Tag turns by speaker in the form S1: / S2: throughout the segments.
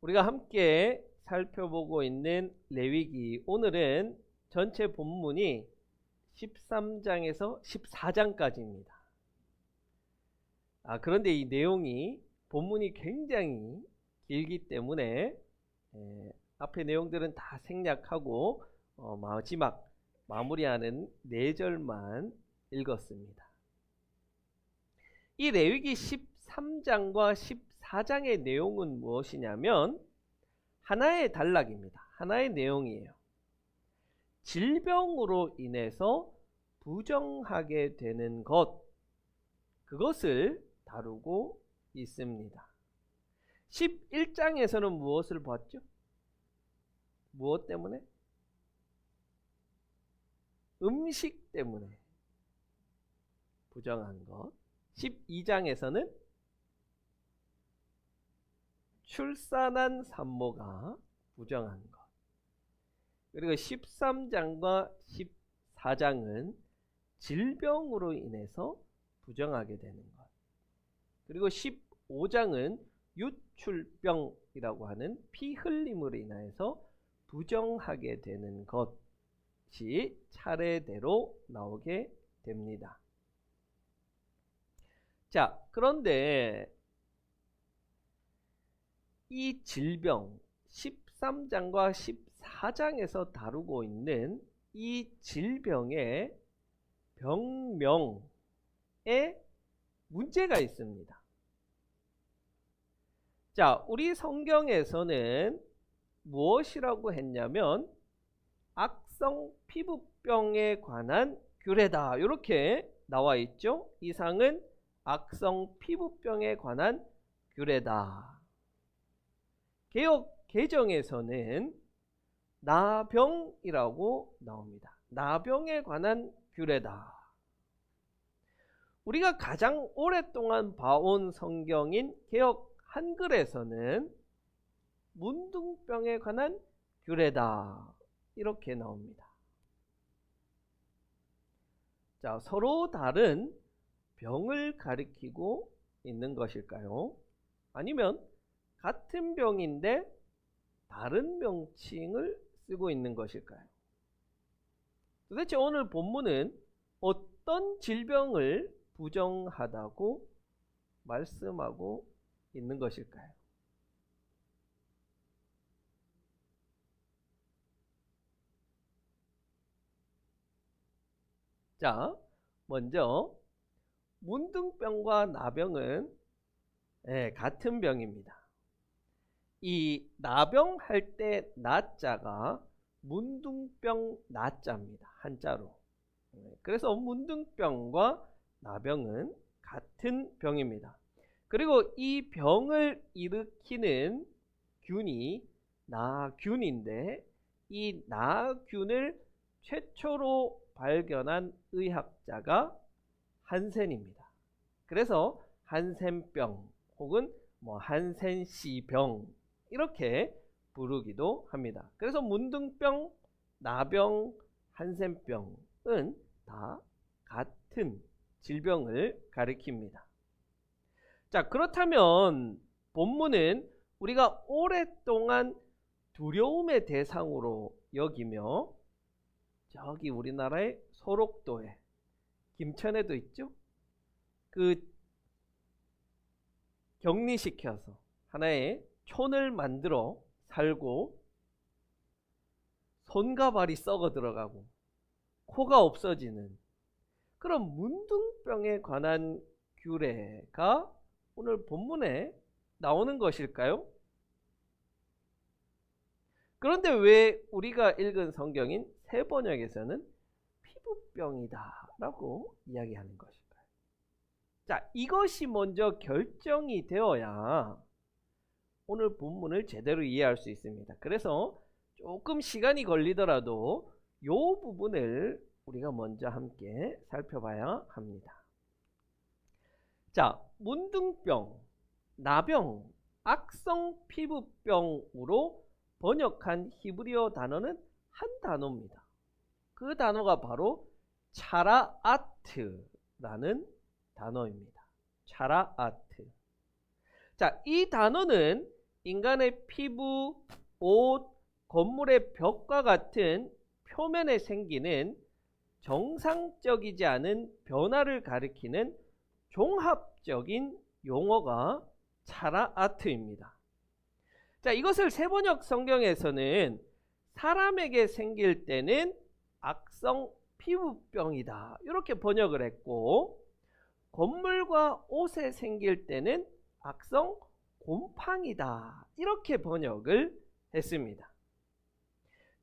S1: 우리가 함께 살펴보고 있는 레위기, 오늘은 전체 본문이 13장에서 14장까지입니다. 그런데 이 내용이 본문이 굉장히 길기 때문에 앞에 내용들은 다 생략하고 마지막 마무리하는 4절만 읽었습니다. 이 레위기 13장과 14장의 내용은 무엇이냐면 하나의 단락입니다. 하나의 내용이에요. 질병으로 인해서 부정하게 되는 것, 그것을 다루고 있습니다. 11장에서는 무엇을 봤죠? 무엇 때문에? 음식 때문에 부정한 것. 12장에서는 출산한 산모가 부정한 것. 그리고 13장과 14장은 질병으로 인해서 부정하게 되는 것. 그리고 15장은 유출병이라고 하는 피 흘림으로 인해서 부정하게 되는 것이 차례대로 나오게 됩니다. 자, 그런데 이 질병 13장과 14장에서 다루고 있는 이 질병의 병명에 문제가 있습니다. 자, 우리 성경에서는 무엇이라고 했냐면 악성 피부병에 관한 규례다, 이렇게 나와 있죠. 이상은 악성 피부병에 관한 규례다. 개역 개정에서는 나병이라고 나옵니다. 나병에 관한 규례다. 우리가 가장 오랫동안 봐온 성경인 개역 한글에서는 문둥병에 관한 규례다, 이렇게 나옵니다. 자, 서로 다른 병을 가리키고 있는 것일까요? 아니면 같은 병인데 다른 명칭을 쓰고 있는 것일까요? 도대체 오늘 본문은 어떤 질병을 부정하다고 말씀하고 있는 것일까요? 자, 먼저 문둥병과 나병은 같은 병입니다. 이 나병 할 때 나자가 문둥병 나자입니다. 한자로. 그래서 문둥병과 나병은 같은 병입니다. 그리고 이 병을 일으키는 균이 나균인데 이 나균을 최초로 발견한 의학자가 한센입니다. 그래서 한센병 혹은 한센시병 이렇게 부르기도 합니다. 그래서 문둥병, 나병, 한센병은 다 같은 질병을 가리킵니다. 자, 그렇다면 본문은 우리가 오랫동안 두려움의 대상으로 여기며 저기 우리나라의 소록도에, 김천에도 있죠? 그 격리시켜서 하나의 촌을 만들어 살고 손과 발이 썩어 들어가고 코가 없어지는 그런 문둥병에 관한 규례가 오늘 본문에 나오는 것일까요? 그런데 왜 우리가 읽은 성경인 새번역에서는 피부병이다 라고 이야기하는 것일까요? 자, 이것이 먼저 결정이 되어야 오늘 본문을 제대로 이해할 수 있습니다. 그래서 조금 시간이 걸리더라도 이 부분을 우리가 먼저 함께 살펴봐야 합니다. 자, 문둥병, 나병, 악성 피부병으로 번역한 히브리어 단어는 한 단어입니다. 그 단어가 바로 차라아트라는 단어입니다. 차라아트. 자, 이 단어는 인간의 피부, 옷, 건물의 벽과 같은 표면에 생기는 정상적이지 않은 변화를 가리키는 종합적인 용어가 차라 아트입니다. 자, 이것을 세번역 성경에서는 사람에게 생길 때는 악성 피부병이다 이렇게 번역을 했고, 건물과 옷에 생길 때는 악성 곰팡이다 이렇게 번역을 했습니다.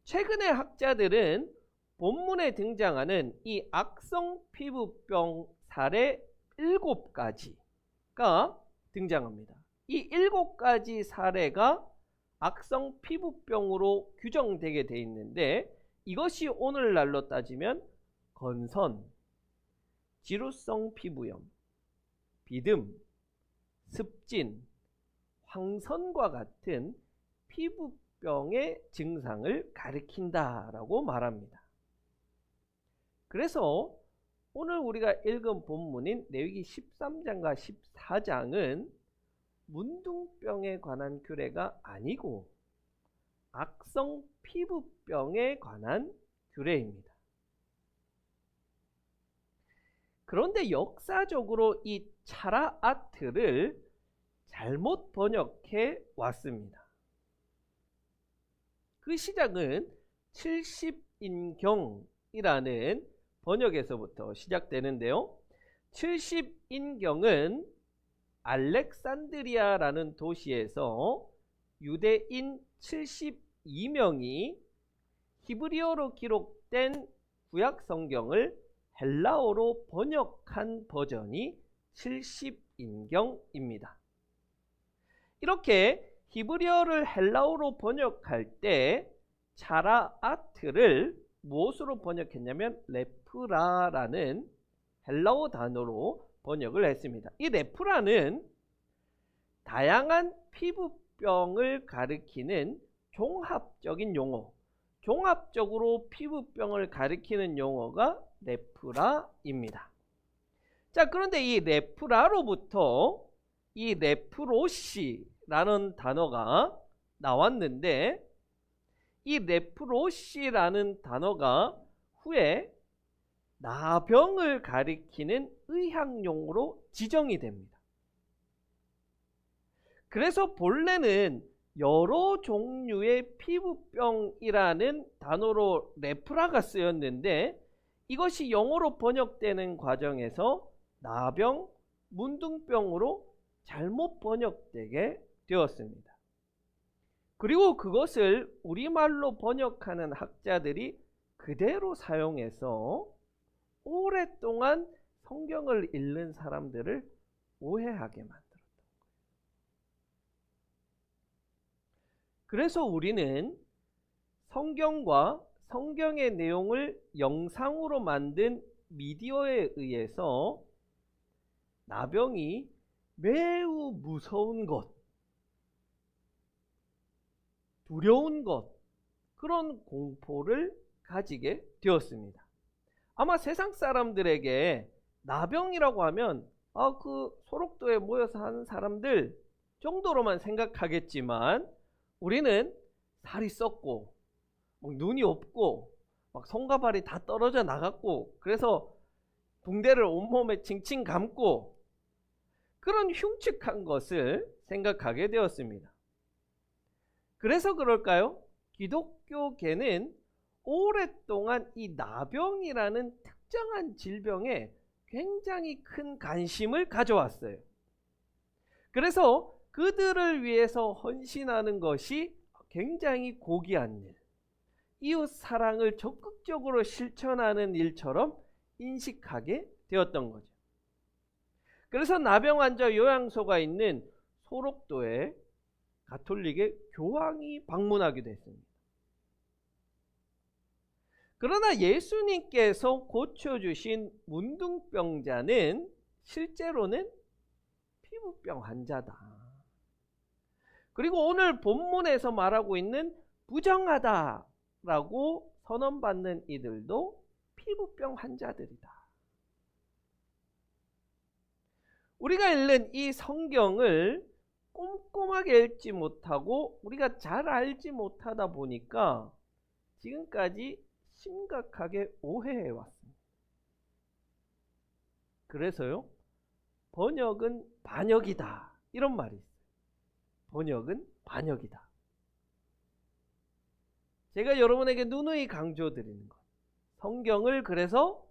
S1: 최근의 학자들은 본문에 등장하는 이 악성 피부병 사례 7가지가 등장합니다. 이 7가지 사례가 악성 피부병으로 규정되게 되어 있는데, 이것이 오늘날로 따지면 건선, 지루성 피부염, 비듬, 습진, 황선과 같은 피부병의 증상을 가리킨다라고 말합니다. 그래서 오늘 우리가 읽은 본문인 레위기 13장과 14장은 문둥병에 관한 규례가 아니고 악성 피부병에 관한 규례입니다. 그런데 역사적으로 이 차라 아트를 잘못 번역해 왔습니다. 그 시작은 70인경이라는 번역에서부터 시작되는데요. 70인경은 알렉산드리아라는 도시에서 유대인 72명이 히브리어로 기록된 구약 성경을 헬라어로 번역한 버전이 70인경입니다. 이렇게 히브리어를 헬라어로 번역할 때 차라 아트를 무엇으로 번역했냐면 레프라라는 헬라어 단어로 번역을 했습니다. 이 레프라는 다양한 피부병을 가리키는 종합적인 용어, 종합적으로 피부병을 가리키는 용어가 레프라입니다. 자, 그런데 이 레프라로부터 이 레프로시라는 단어가 나왔는데, 이 레프로시라는 단어가 후에 나병을 가리키는 의학용어로 지정이 됩니다. 그래서 본래는 여러 종류의 피부병이라는 단어로 레프라가 쓰였는데, 이것이 영어로 번역되는 과정에서 나병, 문둥병으로 잘못 번역되게 되었습니다. 그리고 그것을 우리말로 번역하는 학자들이 그대로 사용해서 오랫동안 성경을 읽는 사람들을 오해하게 만들었던 거예요. 그래서 우리는 성경과 성경의 내용을 영상으로 만든 미디어에 의해서 나병이 매우 무서운 것, 두려운 것, 그런 공포를 가지게 되었습니다. 아마 세상 사람들에게 나병이라고 하면 그 소록도에 모여서 하는 사람들 정도로만 생각하겠지만, 우리는 살이 썩고 눈이 없고 막 손과 발이 다 떨어져 나갔고, 그래서 붕대를 온몸에 칭칭 감고 그런 흉측한 것을 생각하게 되었습니다. 그래서 그럴까요? 기독교계는 오랫동안 이 나병이라는 특정한 질병에 굉장히 큰 관심을 가져왔어요. 그래서 그들을 위해서 헌신하는 것이 굉장히 고귀한 일, 이웃 사랑을 적극적으로 실천하는 일처럼 인식하게 되었던 거죠. 그래서 나병 환자 요양소가 있는 소록도에 가톨릭의 교황이 방문하기도 했습니다. 그러나 예수님께서 고쳐주신 문둥병자는 실제로는 피부병 환자다. 그리고 오늘 본문에서 말하고 있는 부정하다라고 선언받는 이들도 피부병 환자들이다. 우리가 읽는 이 성경을 꼼꼼하게 읽지 못하고 우리가 잘 알지 못하다 보니까 지금까지 심각하게 오해해 왔습니다. 그래서요, 번역은 반역이다, 이런 말이 있어요. 번역은 반역이다. 제가 여러분에게 누누이 강조드리는 것, 성경을 그래서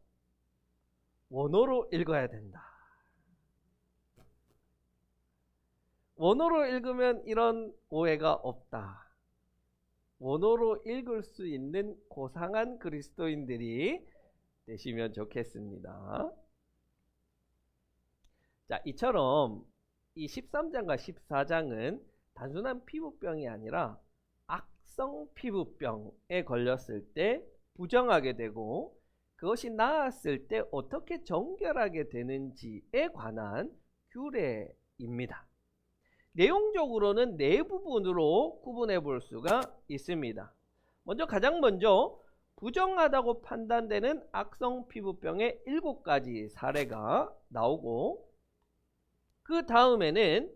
S1: 원어로 읽어야 된다. 원어로 읽으면 이런 오해가 없다. 원어로 읽을 수 있는 고상한 그리스도인들이 되시면 좋겠습니다. 자, 이처럼 이 13장과 14장은 단순한 피부병이 아니라 악성 피부병에 걸렸을 때 부정하게 되고 그것이 나았을 때 어떻게 정결하게 되는지에 관한 규례입니다. 내용적으로는 네 부분으로 구분해 볼 수가 있습니다. 가장 먼저 부정하다고 판단되는 악성 피부병의 7가지 사례가 나오고, 그 다음에는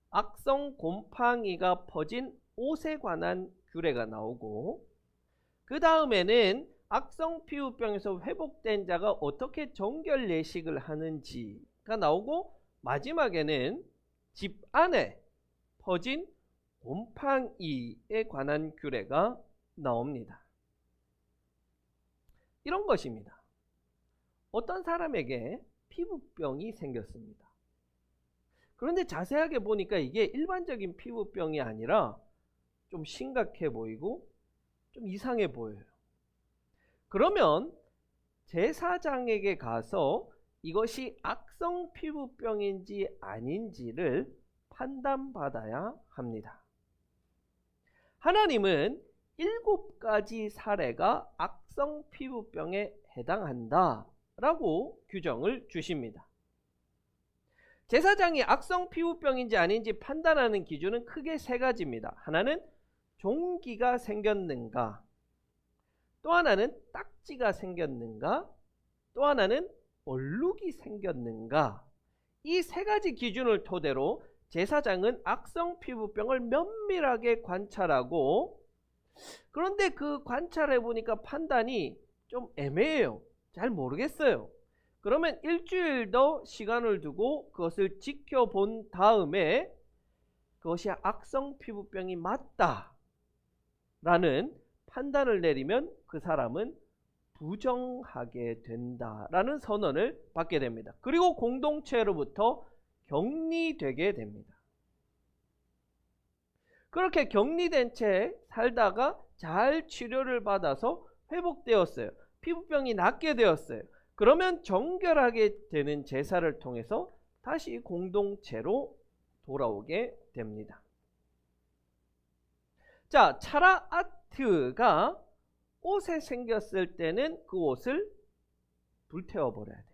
S1: 악성 곰팡이가 퍼진 옷에 관한 규례가 나오고, 그 다음에는 악성 피부병에서 회복된 자가 어떻게 정결 예식을 하는지가 나오고, 마지막에는 집 안에 퍼진 곰팡이에 관한 규례가 나옵니다. 이런 것입니다. 어떤 사람에게 피부병이 생겼습니다. 그런데 자세하게 보니까 이게 일반적인 피부병이 아니라 좀 심각해 보이고 좀 이상해 보여요. 그러면 제사장에게 가서 이것이 악성 피부병인지 아닌지를 판단받아야 합니다. 하나님은 7가지 사례가 악성 피부병에 해당한다 라고 규정을 주십니다. 제사장이 악성 피부병인지 아닌지 판단하는 기준은 크게 3가지입니다. 하나는 종기가 생겼는가, 또 하나는 딱지가 생겼는가, 또 하나는 얼룩이 생겼는가. 이 3가지 기준을 토대로 제사장은 악성 피부병을 면밀하게 관찰하고, 그런데 그 관찰해 보니까 판단이 좀 애매해요. 잘 모르겠어요. 그러면 일주일 더 시간을 두고 그것을 지켜본 다음에 그것이 악성 피부병이 맞다라는 판단을 내리면 그 사람은 부정하게 된다라는 선언을 받게 됩니다. 그리고 공동체로부터 격리되게 됩니다. 그렇게 격리된 채 살다가 잘 치료를 받아서 회복되었어요. 피부병이 낫게 되었어요. 그러면 정결하게 되는 제사를 통해서 다시 공동체로 돌아오게 됩니다. 자, 차라 아트가 옷에 생겼을 때는 그 옷을 불태워 버려야 됩니다.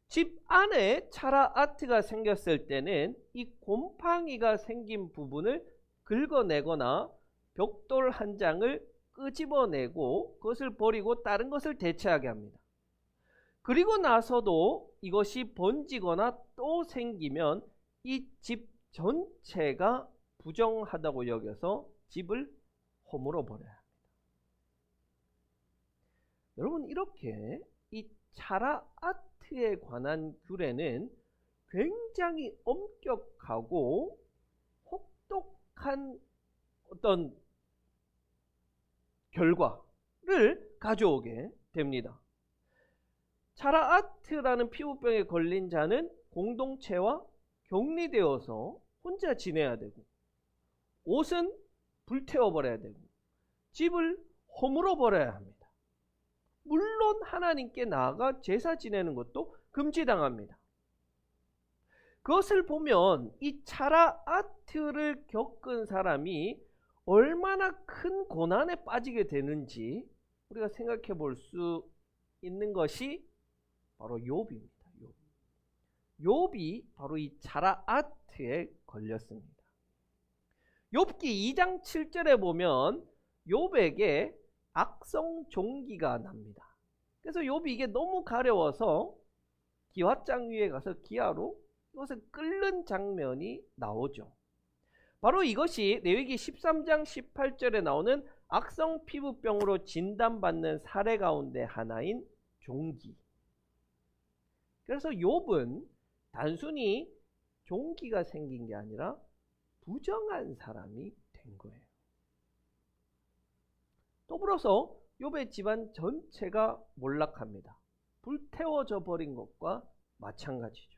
S1: 집 안에 차라 아트가 생겼을 때는 이 곰팡이가 생긴 부분을 긁어내거나 벽돌 한 장을 끄집어내고 그것을 버리고 다른 것을 대체하게 합니다. 그리고 나서도 이것이 번지거나 또 생기면 이 집 전체가 부정하다고 여겨서 집을 허물어 버려야 합니다. 여러분, 이렇게 이 차라 아트에 관한 규례는 굉장히 엄격하고 혹독한 어떤 결과를 가져오게 됩니다. 차라 아트라는 피부병에 걸린 자는 공동체와 격리되어서 혼자 지내야 되고, 옷은 불태워버려야 되고, 집을 허물어 버려야 합니다. 물론 하나님께 나아가 제사 지내는 것도 금지당합니다. 그것을 보면 이 차라 아트를 겪은 사람이 얼마나 큰 고난에 빠지게 되는지 우리가 생각해 볼 수 있는 것이 바로 욥입니다. 욥이 바로 이 차라 아트에 걸렸습니다. 욥기 2장 7절에 보면 욥에게 악성 종기가 납니다. 그래서 욥이 이게 너무 가려워서 기와장 위에 가서 기아로 그것을 끓는 장면이 나오죠. 바로 이것이 레위기 13장 18절에 나오는 악성 피부병으로 진단받는 사례 가운데 하나인 종기. 그래서 욥은 단순히 종기가 생긴 게 아니라 부정한 사람이 된 거예요. 더불어서 욥의 집안 전체가 몰락합니다. 불태워져 버린 것과 마찬가지죠.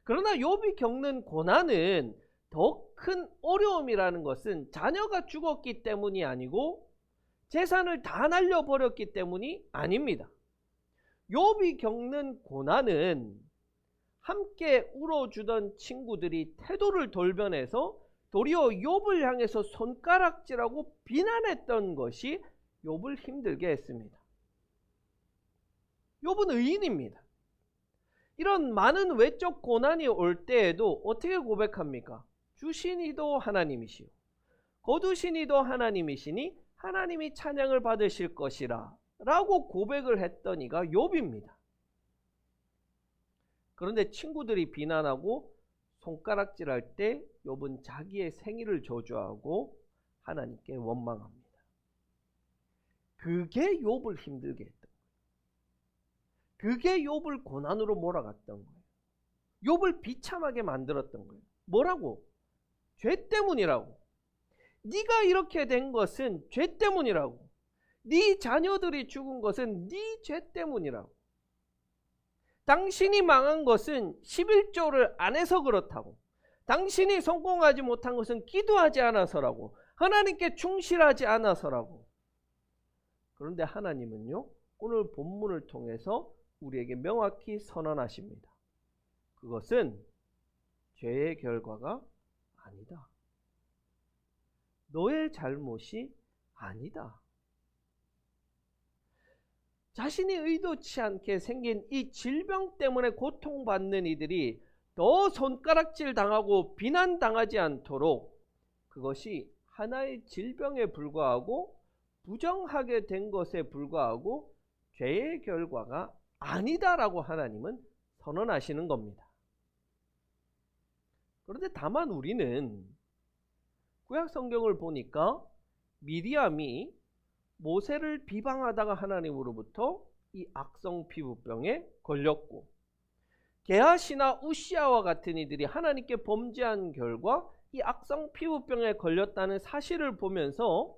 S1: 그러나 욥이 겪는 고난은 더 큰 어려움이라는 것은 자녀가 죽었기 때문이 아니고 재산을 다 날려버렸기 때문이 아닙니다. 욥이 겪는 고난은 함께 울어주던 친구들이 태도를 돌변해서 도리어 욥을 향해서 손가락질하고 비난했던 것이 욥을 힘들게 했습니다. 욥은 의인입니다. 이런 많은 외적 고난이 올 때에도 어떻게 고백합니까? 주신 이도 하나님이시오 거두신 이도 하나님이시니 하나님이 찬양을 받으실 것이라 라고 고백을 했던 이가 욥입니다. 그런데 친구들이 비난하고 손가락질할 때 욥은 자기의 생일을 저주하고 하나님께 원망합니다. 그게 욥을 힘들게 했던 거예요. 그게 욥을 고난으로 몰아갔던 거예요. 욥을 비참하게 만들었던 거예요. 뭐라고? 죄 때문이라고. 네가 이렇게 된 것은 죄 때문이라고. 네 자녀들이 죽은 것은 네 죄 때문이라고. 당신이 망한 것은 11조를 안 해서 그렇다고. 당신이 성공하지 못한 것은 기도하지 않아서라고. 하나님께 충실하지 않아서라고. 그런데 하나님은요, 오늘 본문을 통해서 우리에게 명확히 선언하십니다. 그것은 죄의 결과가 아니다. 너의 잘못이 아니다. 자신이 의도치 않게 생긴 이 질병 때문에 고통받는 이들이 더 손가락질 당하고 비난당하지 않도록 그것이 하나의 질병에 불과하고 부정하게 된 것에 불과하고 죄의 결과가 아니다라고 하나님은 선언하시는 겁니다. 그런데 다만 우리는 구약 성경을 보니까 미리암이 모세를 비방하다가 하나님으로부터 이 악성 피부병에 걸렸고 게하시나 우시아와 같은 이들이 하나님께 범죄한 결과 이 악성 피부병에 걸렸다는 사실을 보면서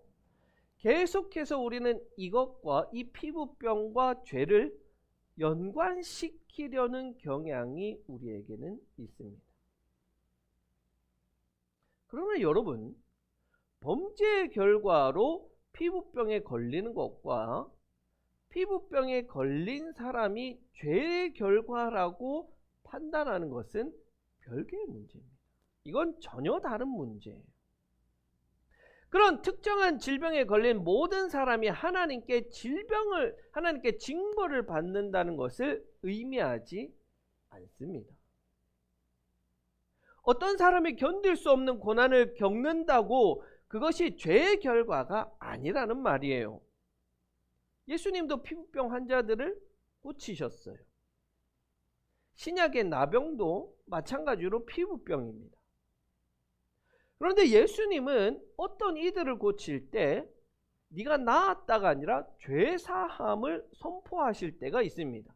S1: 계속해서 우리는 이것과 이 피부병과 죄를 연관시키려는 경향이 우리에게는 있습니다. 그러나 여러분, 범죄의 결과로 피부병에 걸리는 것과 피부병에 걸린 사람이 죄의 결과라고 판단하는 것은 별개의 문제입니다. 이건 전혀 다른 문제예요. 그런 특정한 질병에 걸린 모든 사람이 하나님께 징벌을 받는다는 것을 의미하지 않습니다. 어떤 사람이 견딜 수 없는 고난을 겪는다고 그것이 죄의 결과가 아니라는 말이에요. 예수님도 피부병 환자들을 고치셨어요. 신약의 나병도 마찬가지로 피부병입니다. 그런데 예수님은 어떤 이들을 고칠 때 네가 나았다가 아니라 죄사함을 선포하실 때가 있습니다.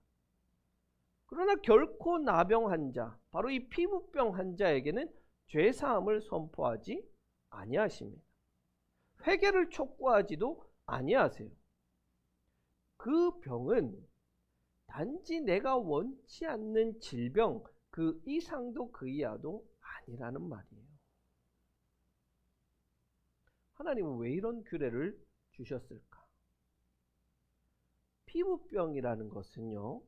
S1: 그러나 결코 나병 환자, 바로 이 피부병 환자에게는 죄사함을 선포하지 아니하십니다. 회개를 촉구하지도 아니하세요. 그 병은 단지 내가 원치 않는 질병, 그 이상도 그 이하도 아니라는 말이에요. 하나님은 왜 이런 규례를 주셨을까? 피부병이라는 것은요,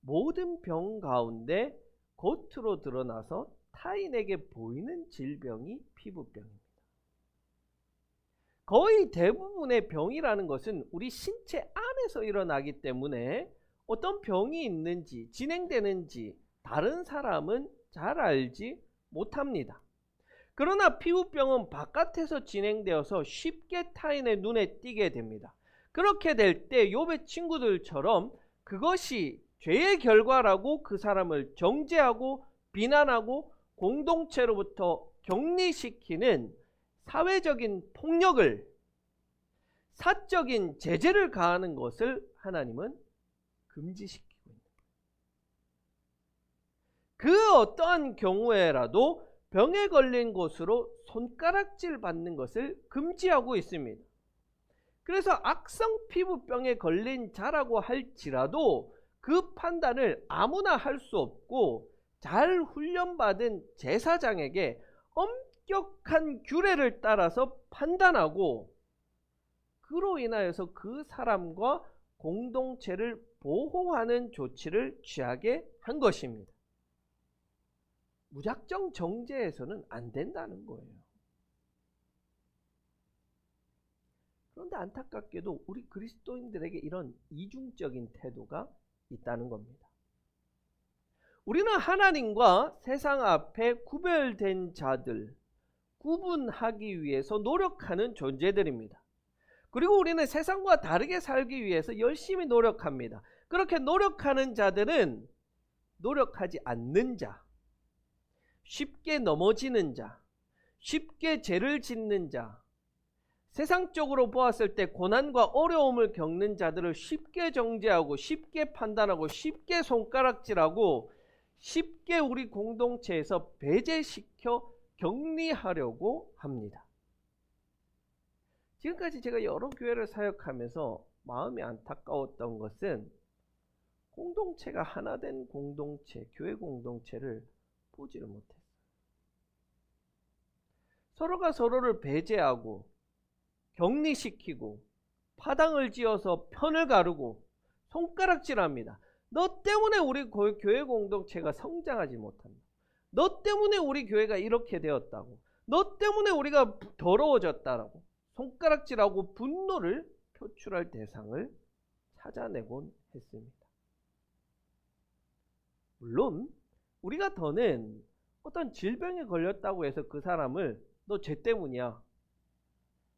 S1: 모든 병 가운데 겉으로 드러나서 타인에게 보이는 질병이 피부병입니다. 거의 대부분의 병이라는 것은 우리 신체 안에서 일어나기 때문에 어떤 병이 있는지 진행되는지 다른 사람은 잘 알지 못합니다. 그러나 피부병은 바깥에서 진행되어서 쉽게 타인의 눈에 띄게 됩니다. 그렇게 될 때 욥의 친구들처럼 그것이 죄의 결과라고 그 사람을 정죄하고 비난하고 공동체로부터 격리시키는 사회적인 폭력을, 사적인 제재를 가하는 것을 하나님은 금지시키고 있는 거예요. 그 어떠한 경우에라도 병에 걸린 것으로 손가락질 받는 것을 금지하고 있습니다. 그래서 악성 피부병에 걸린 자라고 할지라도 그 판단을 아무나 할 수 없고 잘 훈련받은 제사장에게 엄격한 규례를 따라서 판단하고 그로 인하여서 그 사람과 공동체를 보호하는 조치를 취하게 한 것입니다. 무작정 정죄해서는 안 된다는 거예요. 그런데 안타깝게도 우리 그리스도인들에게 이런 이중적인 태도가 있다는 겁니다. 우리는 하나님과 세상 앞에 구별된 자들, 구분하기 위해서 노력하는 존재들입니다. 그리고 우리는 세상과 다르게 살기 위해서 열심히 노력합니다. 그렇게 노력하는 자들은 노력하지 않는 자, 쉽게 넘어지는 자, 쉽게 죄를 짓는 자, 세상적으로 보았을 때 고난과 어려움을 겪는 자들을 쉽게 정죄하고 쉽게 판단하고 쉽게 손가락질하고 쉽게 우리 공동체에서 배제시켜 격리하려고 합니다. 지금까지 제가 여러 교회를 사역하면서 마음이 안타까웠던 것은 공동체가 하나 된 공동체, 교회 공동체를 보지를 못했어요. 서로가 서로를 배제하고 격리시키고 파당을 지어서 편을 가르고 손가락질합니다. 너 때문에 우리 교회 공동체가 성장하지 못한다. 너 때문에 우리 교회가 이렇게 되었다고. 너 때문에 우리가 더러워졌다라고 손가락질하고 분노를 표출할 대상을 찾아내곤 했습니다. 물론 우리가 더는 어떤 질병에 걸렸다고 해서 그 사람을 너 죄 때문이야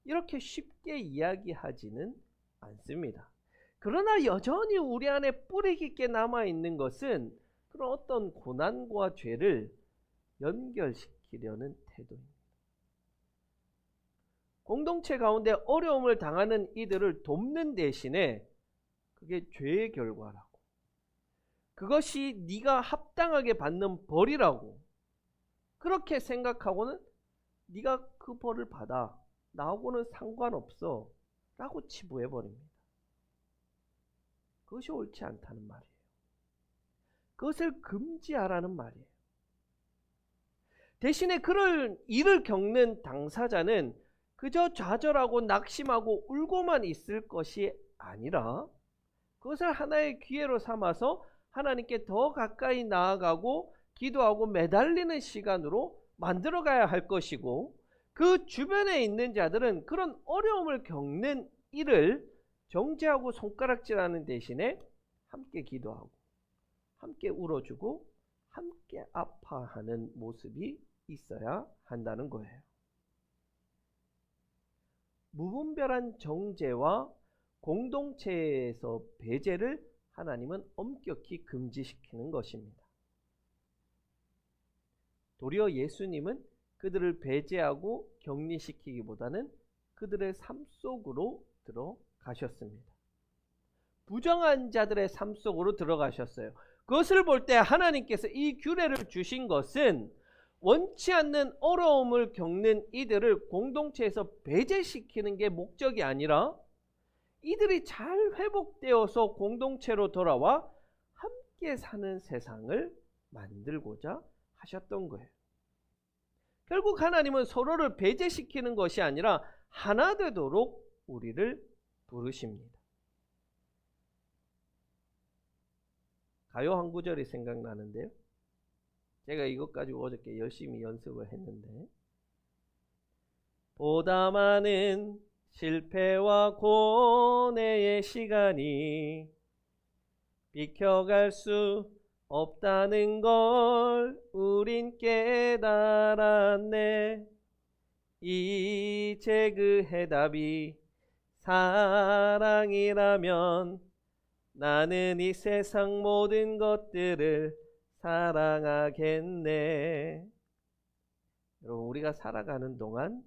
S1: 이렇게 쉽게 이야기하지는 않습니다. 그러나 여전히 우리 안에 뿌리 깊게 남아있는 것은 그런 어떤 고난과 죄를 연결시키려는 태도입니다. 공동체 가운데 어려움을 당하는 이들을 돕는 대신에 그게 죄의 결과라고, 그것이 네가 합당하게 받는 벌이라고 그렇게 생각하고는 네가 그 벌을 받아, 나하고는 상관없어 라고 치부해버립니다. 그것이 옳지 않다는 말이에요. 그것을 금지하라는 말이에요. 대신에 그럴 일을 겪는 당사자는 그저 좌절하고 낙심하고 울고만 있을 것이 아니라 그것을 하나의 기회로 삼아서 하나님께 더 가까이 나아가고 기도하고 매달리는 시간으로 만들어가야 할 것이고, 그 주변에 있는 자들은 그런 어려움을 겪는 일을 정죄하고 손가락질하는 대신에 함께 기도하고 함께 울어주고 함께 아파하는 모습이 있어야 한다는 거예요. 무분별한 정죄와 공동체에서 배제를 하나님은 엄격히 금지시키는 것입니다. 도리어 예수님은 그들을 배제하고 격리시키기보다는 그들의 삶 속으로 들어가셨습니다. 부정한 자들의 삶 속으로 들어가셨어요. 그것을 볼 때 하나님께서 이 규례를 주신 것은 원치 않는 어려움을 겪는 이들을 공동체에서 배제시키는 게 목적이 아니라 이들이 잘 회복되어서 공동체로 돌아와 함께 사는 세상을 만들고자 하셨던 거예요. 결국 하나님은 서로를 배제시키는 것이 아니라 하나 되도록 우리를 부르십니다. 가요 한 구절이 생각나는데요. 제가 이것 가지고 어저께 열심히 연습을 했는데, 보다 많은 실패와 고뇌의 시간이 비켜갈 수 없다는 걸 우린 깨달았네. 이제 그 해답이 사랑이라면 나는 이 세상 모든 것들을 사랑하겠네. 여러분, 우리가 살아가는 동안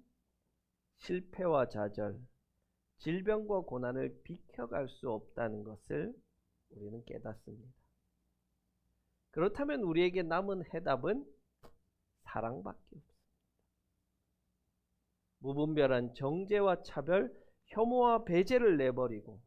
S1: 실패와 좌절, 질병과 고난을 비켜갈 수 없다는 것을 우리는 깨닫습니다. 그렇다면 우리에게 남은 해답은 사랑밖에 없습니다. 무분별한 정죄와 차별, 혐오와 배제를 내버리고